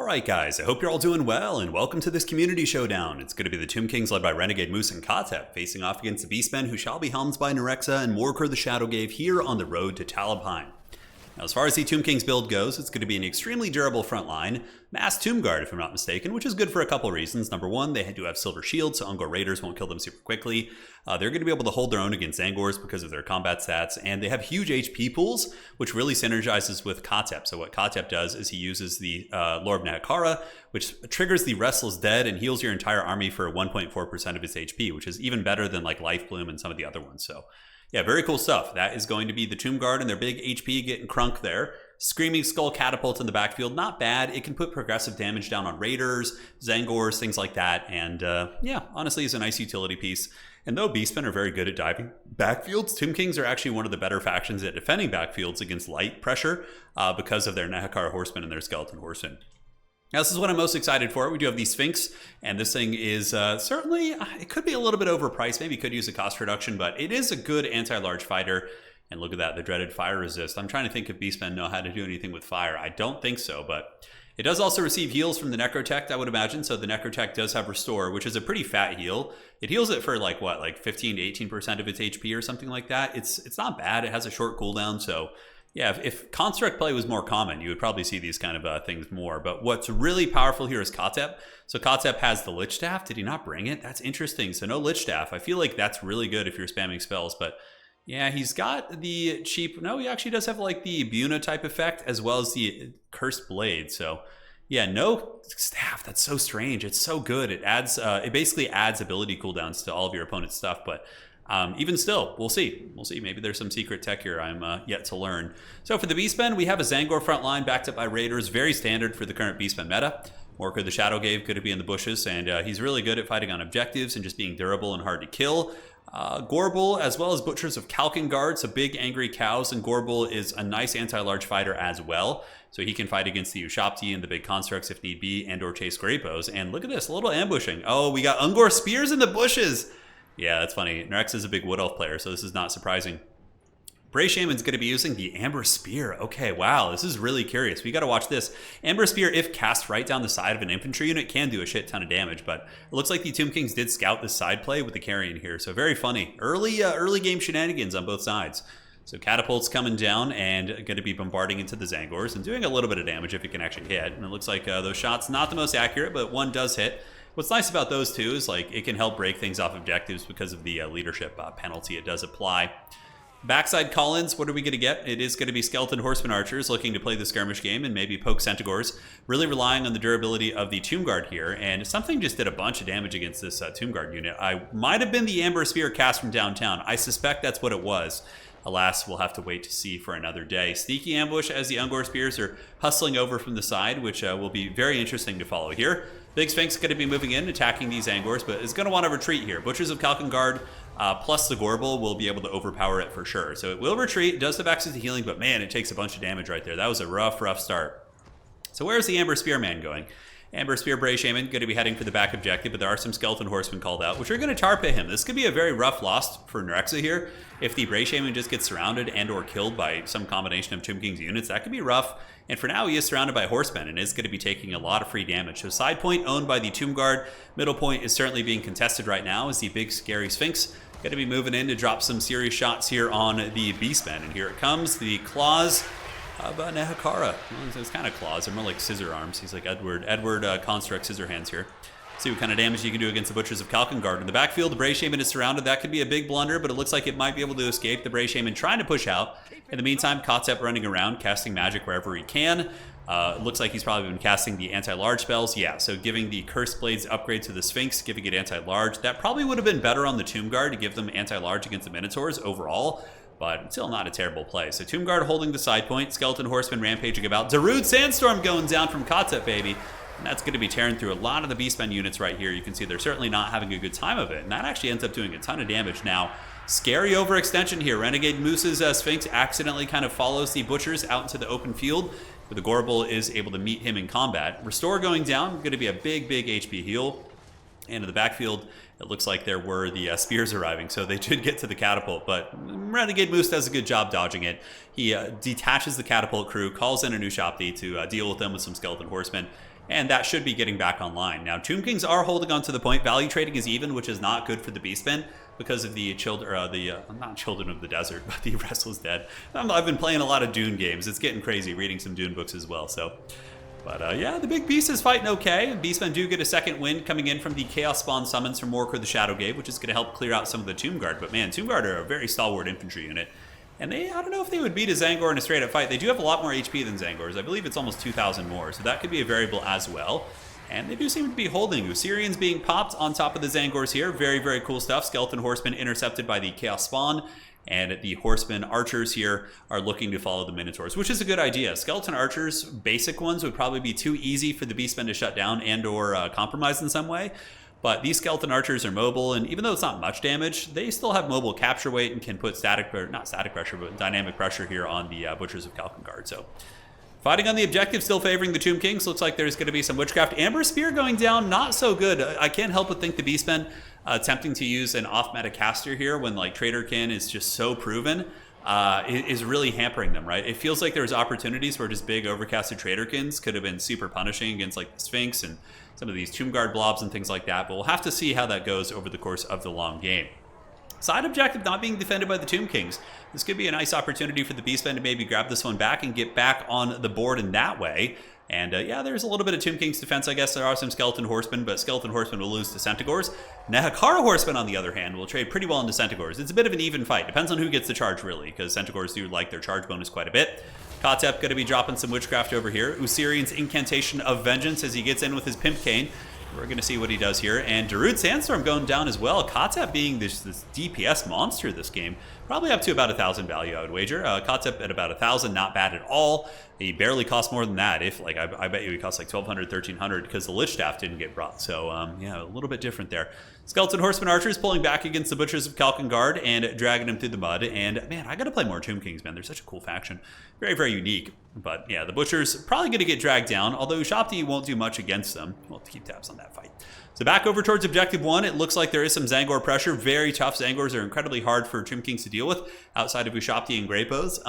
Alright guys, I hope you're all doing well, and welcome to this community showdown. It's going to be the Tomb Kings led by Renegade Moose and Katep, facing off against the Beastmen, who shall be helmed by Nerexa and Morkor the Shadowgave here on the road to Talabheim. Now, as far as the Tomb Kings build goes, it's going to be an extremely durable front line, mass Tomb Guard if I'm not mistaken, which is good for a couple reasons. Number one, they do have silver shields, so Ungor Raiders won't kill them super quickly. They're going to be able to hold their own against Zangors because of their combat stats, and they have huge HP pools, which really synergizes with Katep. So what Katep does is he uses the Lore of Nehekara, which triggers the Restless Dead and heals your entire army for 1.4% of its HP, which is even better than like Life Bloom and some of the other ones. So yeah, very cool stuff. That is going to be the Tomb Guard and their big HP getting crunk there. Screaming Skull Catapult in the backfield, not bad. It can put progressive damage down on Raiders, Zangors, things like that. And yeah, honestly, it's a nice utility piece. And though Beastmen are very good at diving backfields, Tomb Kings are actually one of the better factions at defending backfields against light pressure because of their Nehekara Horsemen and their Skeleton Horsemen. Now, this is what I'm most excited for. We do have the SPHINX, and this thing is certainly, it could be a little bit overpriced. Maybe could use a cost reduction, but it is a good anti-large fighter. And look at that, the dreaded fire resist. I'm trying to think if Beastmen know how to do anything with fire. I don't think so, but it does also receive heals from the Necrotect, I would imagine. So the Necrotect does have Restore, which is a pretty fat heal. It heals it for like what, like 15 to 18% of its HP or something like that. It's not bad. It has a short cooldown, so yeah, if Construct play was more common, you would probably see these kind of things more. But what's really powerful here is Katep. So Katep has the Lich Staff. Did he not bring it? That's interesting. So no Lich Staff. I feel like that's really good if you're spamming spells. But yeah, he's got the cheap... No, he actually does have like the Buna type effect as well as the Cursed Blade. So yeah, no staff. That's so strange. It's so good. It adds... it basically adds ability cooldowns to all of your opponent's stuff. But even still, we'll see. We'll see. Maybe there's some secret tech here I'm yet to learn. So for the Beastmen, we have a Zangor front line backed up by Raiders. Very standard for the current Beastmen meta. Morkor the Shadowgave could be in the bushes, and he's really good at fighting on objectives and just being durable and hard to kill. Gorbel, as well as Butchers of Kalkengard, so big angry cows, and Gorbel is a nice anti-large fighter as well. So he can fight against the Ushapti and the big constructs if need be, and or chase Grapos. And look at this, a little ambushing. Oh, we got Ungor Spears in the bushes! Yeah, that's funny. Nerex is a big Wood Elf player, so this is not surprising. Bray Shaman's going to be using the Amber Spear. Okay, wow, this is really curious. We got to watch this. Amber Spear, if cast right down the side of an infantry unit, can do a shit ton of damage, but it looks like the Tomb Kings did scout this side play with the carrion here, so very funny. Early game shenanigans on both sides. So Catapult's coming down and going to be bombarding into the Zangors and doing a little bit of damage if it can actually hit. And it looks like those shots, not the most accurate, but one does hit. What's nice about those two is like it can help break things off objectives because of the leadership penalty it does apply. Backside Collins, what are we going to get? It is going to be Skeleton Horseman Archers looking to play the skirmish game and maybe poke Centaurs, really relying on the durability of the Tomb Guard here. And something just did a bunch of damage against this Tomb Guard unit. I might have been the Amber Spear cast from downtown. I suspect that's what it was. Alas, we'll have to wait to see for another day. Sneaky ambush as the Ungor Spears are hustling over from the side, which will be very interesting to follow here. Big SPHINX is going to be moving in, attacking these Angors, but is going to want to retreat here. Butchers of Kalkengard plus the Gorbel will be able to overpower it for sure. So it will retreat, it does have access to healing, but man, it takes a bunch of damage right there. That was a rough start. So where's the Amber Spearman going? Amber Spear Bray Shaman going to be heading for the back objective, but there are some Skeleton Horsemen called out, which are going to tar pit him. This could be a very rough loss for Nerexa here. If the Bray Shaman just gets surrounded and or killed by some combination of Tomb King's units, that could be rough. And for now, he is surrounded by horsemen and is going to be taking a lot of free damage. So side point owned by the Tomb Guard. Middle point is certainly being contested right now as the big scary SPHINX going to be moving in to drop some serious shots here on the Beastmen. And here it comes, the claws of Nehekara. Well, it's kind of claws, they're more like scissor arms. He's like Edward Construct scissor hands here. See what kind of damage you can do against the Butchers of Kalkengard. In the backfield, the Bray Shaman is surrounded. That could be a big blunder, but it looks like it might be able to escape. The Bray Shaman trying to push out. In the meantime, Katep running around, casting magic wherever he can. It looks like he's probably been casting the anti-large spells. Yeah, so giving the Cursed Blades upgrade to the SPHINX, giving it anti-large. That probably would have been better on the Tomb Guard to give them anti-large against the Minotaurs overall, but still not a terrible play. So Tomb Guard holding the side point, Skeleton Horseman rampaging about. Darude Sandstorm going down from Katep, baby. And that's going to be tearing through a lot of the Beastmen units right here. You can see they're certainly not having a good time of it, and that actually ends up doing a ton of damage. Now, scary overextension here. Renegade Moose's SPHINX accidentally kind of follows the Butchers out into the open field, where the Gorbel is able to meet him in combat. Restore going down, going to be a big HP heal. And in the backfield, it looks like there were the spears arriving, so they did get to the catapult, but Renegade Moose does a good job dodging it. He detaches the catapult crew, calls in a Ushapti to deal with them with some Skeleton Horsemen, and that should be getting back online. Now, Tomb Kings are holding on to the point. Value trading is even, which is not good for the Beastmen because of the not Children of the Desert, but the Restless Dead. I've been playing a lot of Dune games. It's getting crazy reading some Dune books as well, so... But yeah, the big beast is fighting okay. Beastmen do get a second win coming in from the Chaos Spawn summons from Morkor the Shadowgave, which is going to help clear out some of the Tomb Guard. But man, Tomb Guard are a very stalwart infantry unit. And I don't know if they would beat a Zangor in a straight-up fight. They do have a lot more HP than Zangors. I believe it's almost 2,000 more, so that could be a variable as well. And they do seem to be holding. Usirians being popped on top of the Zangors here. Very, very cool stuff. Skeleton Horsemen intercepted by the Chaos Spawn. And the Horsemen Archers here are looking to follow the Minotaurs, which is a good idea. Skeleton Archers, basic ones, would probably be too easy for the Beastmen to shut down and or compromise in some way. But these Skeleton Archers are mobile, and even though it's not much damage, they still have mobile capture weight and can put not static pressure, but dynamic pressure here on the Butchers of Kalkengard. So fighting on the objective, still favoring the Tomb Kings. Looks like there's going to be some Witchcraft. Amber Spear going down, not so good. I can't help but think the Beastmen attempting to use an off-meta caster here when like Traderkin is just so proven is really hampering them, right? It feels like there's opportunities where just big overcasted Traderkins could have been super punishing against like the Sphinx and some of these Tomb Guard blobs and things like that, but we'll have to see how that goes over the course of the long game. Side objective not being defended by the Tomb Kings. This could be a nice opportunity for the Beastmen to maybe grab this one back and get back on the board in that way. And yeah, there's a little bit of Tomb King's defense, I guess. There are some Skeleton Horsemen, but Skeleton Horsemen will lose to Centaurs. Nahakara Horsemen, on the other hand, will trade pretty well into Centaurs. It's a bit of an even fight. Depends on who gets the charge, really, because Centaurs do like their charge bonus quite a bit. Katep going to be dropping some Witchcraft over here. Usirian's Incantation of Vengeance as he gets in with his Pimp Cane. We're going to see what he does here. And Darude Sandstorm going down as well. Katep being this DPS monster this game. Probably up to about 1,000 value, I would wager. Katep at about 1,000, not bad at all. He barely costs more than that. If like I bet you he costs like 1,200, 1,300 because the Lich Staff didn't get brought. So yeah, a little bit different there. Skeleton Horseman Archers pulling back against the Butchers of Kalkengard and dragging them through the mud. And man, I got to play more Tomb Kings, man. They're such a cool faction. Very, very unique. But yeah, the Butchers probably going to get dragged down, although Shopti won't do much against them. We'll have to keep tabs on that fight. So back over towards Objective 1, it looks like there is some Zangor pressure. Very tough. Zangors are incredibly hard for Tomb Kings to deal with outside of Ushopti and Greypos.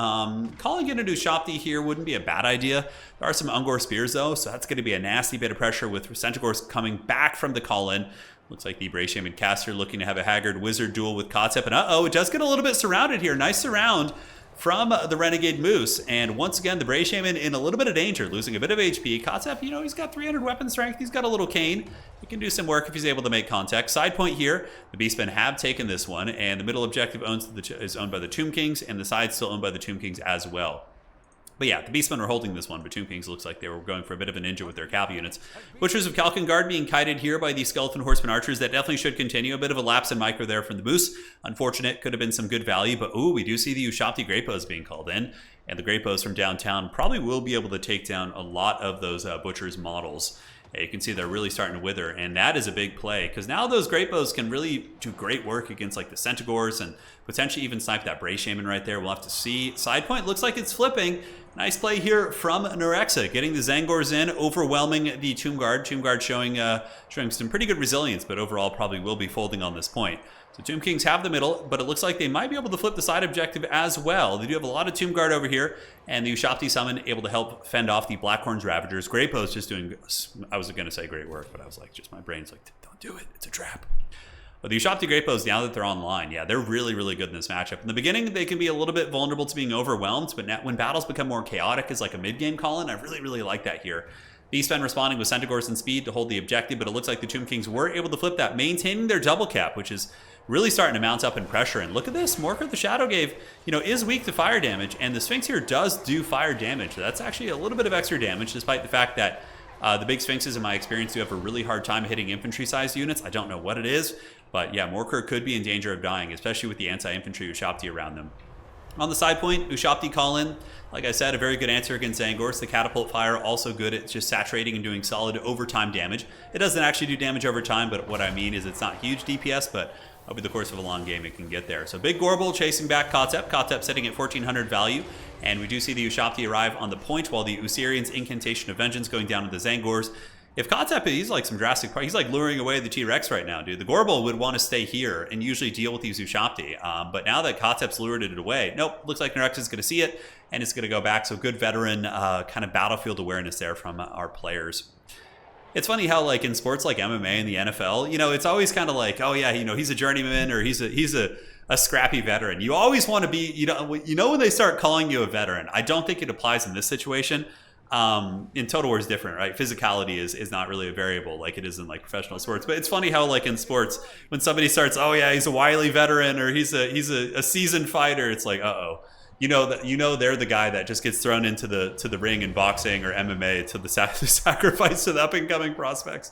Calling in a Ushopti here wouldn't be a bad idea. There are some Ungor Spears though, so that's going to be a nasty bit of pressure with Centaurs coming back from the call-in. Looks like the Bray Shaman caster looking to have a Haggard Wizard duel with Katep. And uh-oh, it does get a little bit surrounded here. Nice surround from the Renegade Moose. And once again, the Bray Shaman in a little bit of danger, losing a bit of HP. Katep, you know, he's got 300 weapon strength. He's got a little cane. He can do some work if he's able to make contact. Side point here, the Beastmen have taken this one, and the middle objective is owned by the Tomb Kings, and the side's still owned by the Tomb Kings as well. But yeah, the Beastmen are holding this one, but Tomb Kings looks like they were going for a bit of a ninja with their cav units. Butchers of Kalkengard being kited here by the Skeleton Horseman Archers. That definitely should continue. A bit of a lapse in micro there from the Moose. Unfortunate, could have been some good value, but ooh, we do see the Ushopti Greypos being called in. And the Greypos from downtown probably will be able to take down a lot of those Butchers models. You can see they're really starting to wither, and that is a big play because now those Greypos can really do great work against like the Centaurs and potentially even snipe that Bray Shaman right there. We'll have to see. Side point looks like it's flipping. Nice play here from Nerexa, getting the Zangors in, overwhelming the Tomb Guard. Tomb Guard showing some pretty good resilience, but overall probably will be folding on this point. So Tomb Kings have the middle, but it looks like they might be able to flip the side objective as well. They do have a lot of Tomb Guard over here, and the Ushopti summon able to help fend off the Blackhorns Ravagers. Greypos just doing, I was going to say great work, but I was like, just my brain's like, don't do it, it's a trap. But the Ushopti Greypos, now that they're online, yeah, they're really, really good in this matchup. In the beginning, they can be a little bit vulnerable to being overwhelmed, but now, when battles become more chaotic as like a mid-game call-in, I really, really like that here. Beastmen responding with Centaurs and speed to hold the objective, but it looks like the Tomb Kings were able to flip that, maintaining their double cap, which is really starting to mount up in pressure. And look at this, Morkor the Shadowgave, you know, is weak to fire damage, and the Sphinx here does do fire damage. That's actually a little bit of extra damage, despite the fact that the big Sphinxes, in my experience, do have a really hard time hitting infantry-sized units. I don't know what it is, but yeah, Morkor could be in danger of dying, especially with the anti-infantry Ushopti around them. On the side point, Ushopti call-in, like I said, a very good answer against Zangors. The Catapult Fire, also good at just saturating and doing solid overtime damage. It doesn't actually do damage over time, but what I mean is it's not huge DPS, but over the course of a long game, it can get there. So Big Gorbel chasing back Katep. Katep sitting at 1,400 value. And we do see the Ushopti arrive on the point while the Usirian's Incantation of Vengeance going down to the Zangors. If Katep, he's like some drastic, he's like luring away the T-Rex right now, dude. The Gorbel would want to stay here and usually deal with these Ushopti. But now that Katep's lured it away, nope, looks like Nerex is going to see it and it's going to go back. So good veteran kind of battlefield awareness there from our players. it's funny how like in sports like MMA and the NFL, you know, it's always kind of like, oh yeah, you know, he's a journeyman or he's a scrappy veteran. You always want to be, you know when they start calling you a veteran. I don't think it applies in this situation. In Total War is different, right? Physicality is not really a variable like it is in like professional sports. But it's funny how like in sports, when somebody starts, oh yeah, he's a wily veteran or he's a seasoned fighter, it's like, uh-oh. You know they're the guy that just gets thrown into the ring in boxing or MMA to the sacrifice to the up and coming prospects.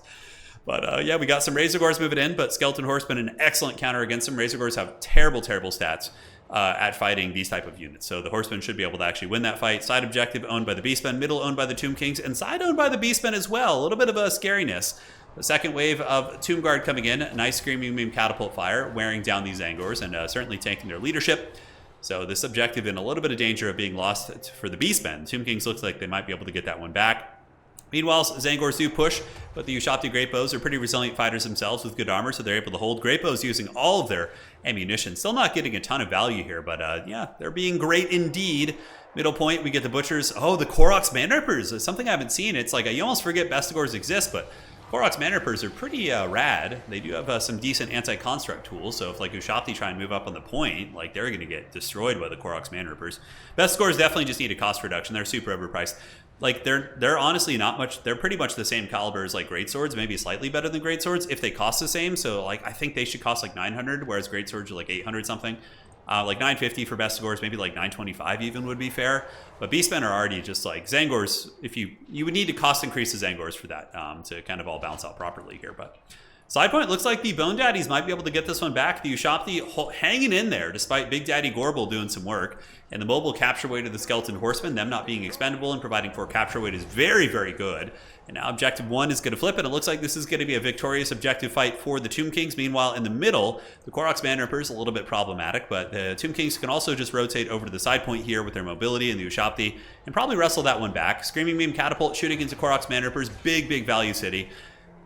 But yeah, we got some Razor Gores moving in, but Skeleton Horsemen an excellent counter against them. Razor Gores have terrible stats at fighting these type of units. So the Horsemen should be able to actually win that fight. Side objective owned by the Beastmen, middle owned by the Tomb Kings, and side owned by the Beastmen as well. A little bit of a scariness. The second wave of Tomb Guard coming in. Nice Screaming Beam Catapult Fire, wearing down these Angors and certainly tanking their leadership. So this objective in a little bit of danger of being lost for the Beastmen. Tomb Kings looks like they might be able to get that one back. Meanwhile, Zangors do push, but the Ushabti Great Bows are pretty resilient fighters themselves with good armor, so they're able to hold. Great Bows using all of their ammunition. Still not getting a ton of value here, but yeah, they're being great indeed. Middle point, we get the Butchers. Oh, the Koroks Manrippers is something I haven't seen. It's like, you almost forget Bestigors exist, but Koroks Manrippers are pretty rad. They do have some decent anti-construct tools, so if like Ushabti try and move up on the point, like they're going to get destroyed by the Koroks Manrippers. Bestigors definitely just need a cost reduction. They're super overpriced. Like they're honestly not much. They're pretty much the same caliber as like Greatswords, maybe slightly better than Greatswords if they cost the same. So like I think they should cost like 900, whereas Greatswords are like 800 something. Like 950 for Bestigors, maybe like 925 even would be fair. But Beastmen are already just like Zangors. If you would need to cost increase the Zangors for that to kind of all balance out properly here. But side point, looks like the Bone Daddies might be able to get this one back. The Ushabti hanging in there despite Big Daddy Gorbel doing some work. And the mobile capture weight of the Skeleton Horsemen, them not being expendable and providing 4 capture weight is very, very good. And now objective 1 is going to flip, and it looks like this is going to be a victorious objective fight for the Tomb Kings. Meanwhile, in the middle, the Koroks Manrippers a little bit problematic, but the Tomb Kings can also just rotate over to the side point here with their mobility and the Ushabti and probably wrestle that one back. Screaming Beam Catapult shooting into Koroks Manrippers, big value city.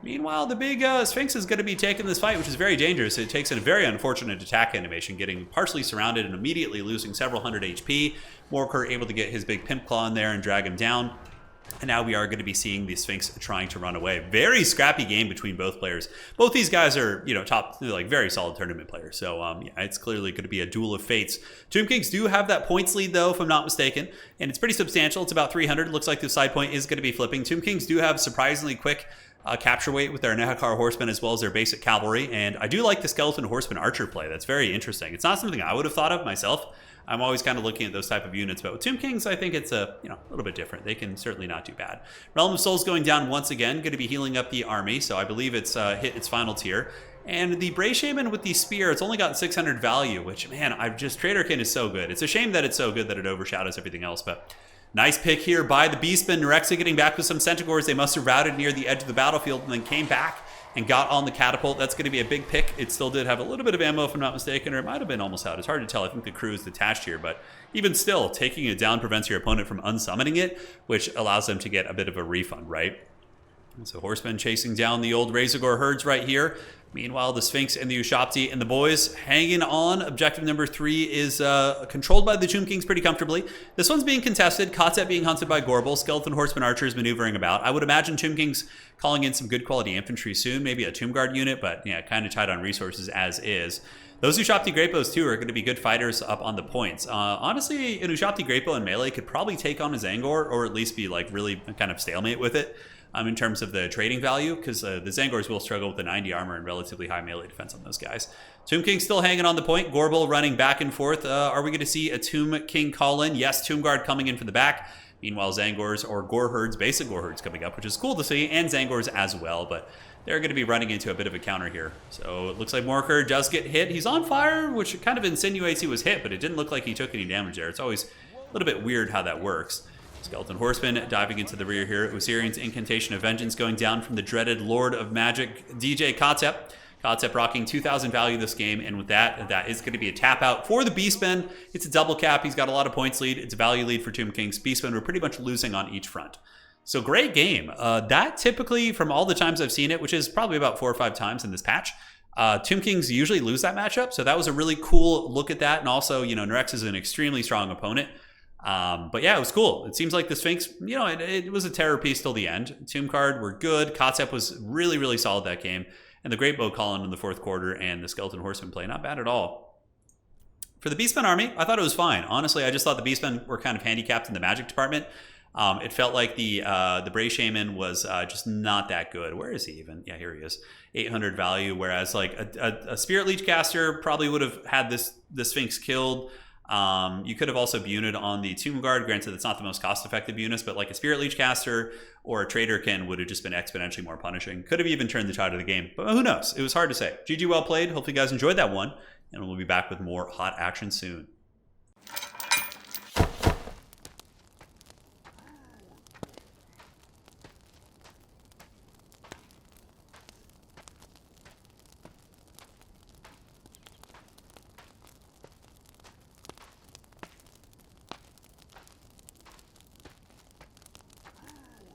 Meanwhile, the big SPHINX is going to be taking this fight, which is very dangerous. It takes a very unfortunate attack animation, getting partially surrounded and immediately losing several hundred HP. Morker able to get his big Pimp Claw in there and drag him down. And now we are going to be seeing the SPHINX trying to run away. Very scrappy game between both players. Both these guys are, top, like very solid tournament players. So yeah, it's clearly going to be a duel of fates. Tomb Kings do have that points lead though, if I'm not mistaken, and it's pretty substantial. It's about 300. Looks like the side point is going to be flipping. Tomb Kings do have surprisingly quick capture weight with their Nehakar Horsemen as well as their basic cavalry, and I do like the Skeleton Horseman Archer play. That's very interesting. It's not something I would have thought of myself. I'm always kind of looking at those type of units, but with Tomb Kings, I think it's a little bit different. They can certainly not do bad. Realm of Souls going down once again, going to be healing up the army, so I believe it's hit its final tier. And the Bray Shaman with the spear, it's only got 600 value, which, man, Traderkin is so good. It's a shame that it's so good that it overshadows everything else, but nice pick here by the Beastmen. Nerexa getting back with some Centaurs. They must have routed near the edge of the battlefield and then came back and got on the catapult. That's going to be a big pick. It still did have a little bit of ammo, if I'm not mistaken, or it might have been almost out. It's hard to tell. I think the crew is detached here, but even still, taking it down prevents your opponent from unsummoning it, which allows them to get a bit of a refund, right? So Horsemen chasing down the old Razorgore herds right here. Meanwhile, the SPHINX and the Ushabti and the boys hanging on. Objective number 3 is controlled by the Tomb Kings pretty comfortably. This one's being contested. Kotet being hunted by Gorbel. Skeleton Horseman Archers maneuvering about. I would imagine Tomb Kings calling in some good quality infantry soon. Maybe a Tomb Guard unit, but yeah, kind of tight on resources as is. Those Ushabti Great Bows too are going to be good fighters up on the points. Honestly, an Ushabti Great Bow in melee could probably take on a Zangor, or at least be like really kind of stalemate with it. In terms of the trading value, because the Zangors will struggle with the 90 armor and relatively high melee defense on those guys. Tomb King still hanging on the point. Gorbel running back and forth. Are we going to see a Tomb King call in? Yes, Tomb Guard coming in for the back. Meanwhile, Zangors or Gore Herds, basic Gore Herds coming up, which is cool to see, and Zangors as well, but they're going to be running into a bit of a counter here. So it looks like Morker does get hit. He's on fire, which kind of insinuates he was hit, but it didn't look like he took any damage there. It's always a little bit weird how that works. Skeleton Horseman diving into the rear here. Osirian's Incantation of Vengeance going down from the dreaded Lord of Magic, DJ Kotet. Kotet rocking 2,000 value this game, and with that is going to be a tap out for the Beastmen. It's a double cap. He's got a lot of points lead. It's a value lead for Tomb Kings. Beastmen were pretty much losing on each front. So great game. That typically, from all the times I've seen it, which is probably about 4 or 5 times in this patch, Tomb Kings usually lose that matchup. So that was a really cool look at that. And also, Nerex is an extremely strong opponent. But yeah, it was cool. It seems like the Sphinx, it was a terror piece till the end. Tomb Card were good. Concept was really, really solid that game. And the Great Bow Column in the fourth quarter and the Skeleton Horseman play, not bad at all. For the Beastmen army, I thought it was fine. Honestly, I just thought the Beastmen were kind of handicapped in the magic department. It felt like the Bray Shaman was just not that good. Where is he even? Yeah, here he is. 800 value, whereas like a Spirit Leech caster probably would have had the Sphinx killed. You could have also bunted on the Tomb Guard. Granted, it's not the most cost-effective unit, but like a Spirit Leech caster or a Traderkin would have just been exponentially more punishing. Could have even turned the tide of the game, but who knows? It was hard to say. GG, well played. Hopefully you guys enjoyed that one, and we'll be back with more hot action soon.